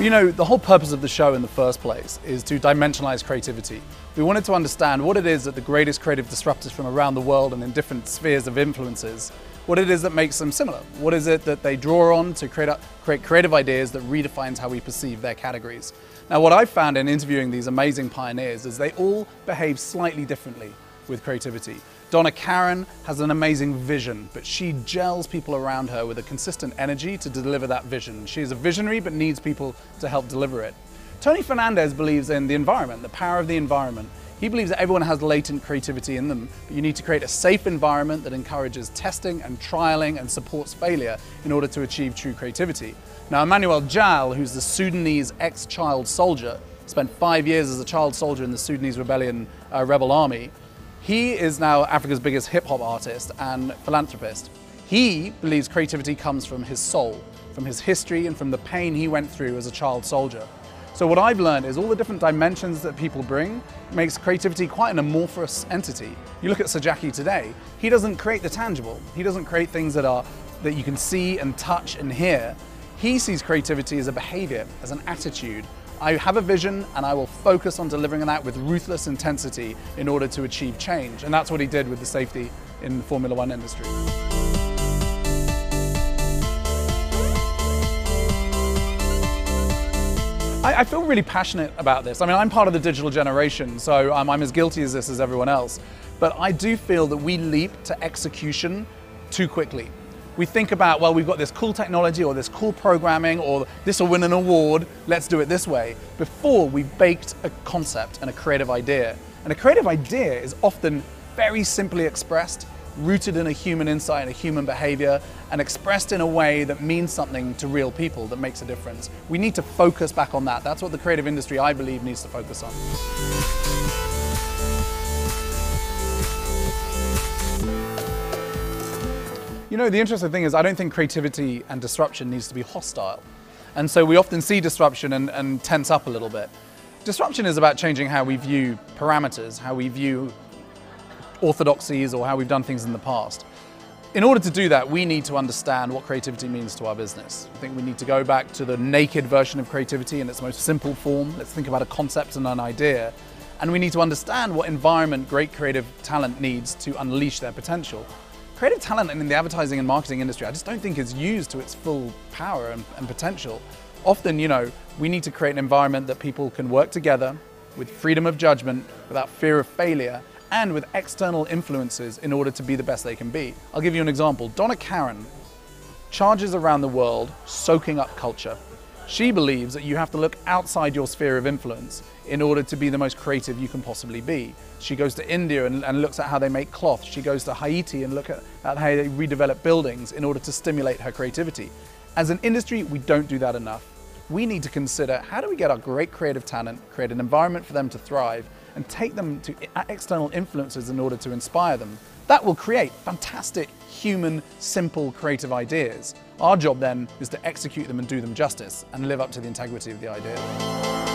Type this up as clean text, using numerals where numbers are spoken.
You know, the whole purpose of the show in the first place is to dimensionalize creativity. We wanted to understand what it is that the greatest creative disruptors from around the world and in different spheres of influences, what it is that makes them similar. What is it that they draw on to create creative ideas that redefines how we perceive their categories. Now, what I've found in interviewing these amazing pioneers is they all behave slightly differently with creativity. Donna Karan has an amazing vision, but she gels people around her with a consistent energy to deliver that vision. She is a visionary, but needs people to help deliver it. Tony Fernandez believes in the environment, the power of the environment. He believes that everyone has latent creativity in them, but you need to create a safe environment that encourages testing and trialing and supports failure in order to achieve true creativity. Now, Emmanuel Jal, who's the Sudanese ex-child soldier, spent 5 years as a child soldier in the Sudanese rebel army. He is now Africa's biggest hip-hop artist and philanthropist. He believes creativity comes from his soul, from his history and from the pain he went through as a child soldier. So what I've learned is all the different dimensions that people bring makes creativity quite an amorphous entity. You look at Sajaki today, he doesn't create the tangible. He doesn't create things that you can see and touch and hear. He sees creativity as a behavior, as an attitude. I have a vision and I will focus on delivering that with ruthless intensity in order to achieve change. And that's what he did with the safety in the Formula One industry. I feel really passionate about this. I mean, I'm part of the digital generation, so I'm as guilty as this as everyone else. But I do feel that we leap to execution too quickly. We think about, well, we've got this cool technology or this cool programming or this will win an award, let's do it this way, before we've baked a concept and a creative idea. And a creative idea is often very simply expressed, rooted in a human insight and a human behavior, and expressed in a way that means something to real people, that makes a difference. We need to focus back on that. That's what the creative industry, I believe, needs to focus on. You know, the interesting thing is I don't think creativity and disruption needs to be hostile. And so we often see disruption and tense up a little bit. Disruption is about changing how we view parameters, how we view orthodoxies or how we've done things in the past. In order to do that, we need to understand what creativity means to our business. I think we need to go back to the naked version of creativity in its most simple form. Let's think about a concept and an idea. And we need to understand what environment great creative talent needs to unleash their potential. Creative talent in the advertising and marketing industry, I just don't think is used to its full power and potential. Often, you know, we need to create an environment that people can work together with freedom of judgment, without fear of failure, and with external influences in order to be the best they can be. I'll give you an example. Donna Karan charges around the world soaking up culture. She believes that you have to look outside your sphere of influence in order to be the most creative you can possibly be. She goes to India and looks at how they make cloth. She goes to Haiti and looks at how they redevelop buildings in order to stimulate her creativity. As an industry, we don't do that enough. We need to consider how do we get our great creative talent, create an environment for them to thrive, and take them to external influences in order to inspire them. That will create fantastic, human, simple, creative ideas. Our job then is to execute them and do them justice and live up to the integrity of the idea.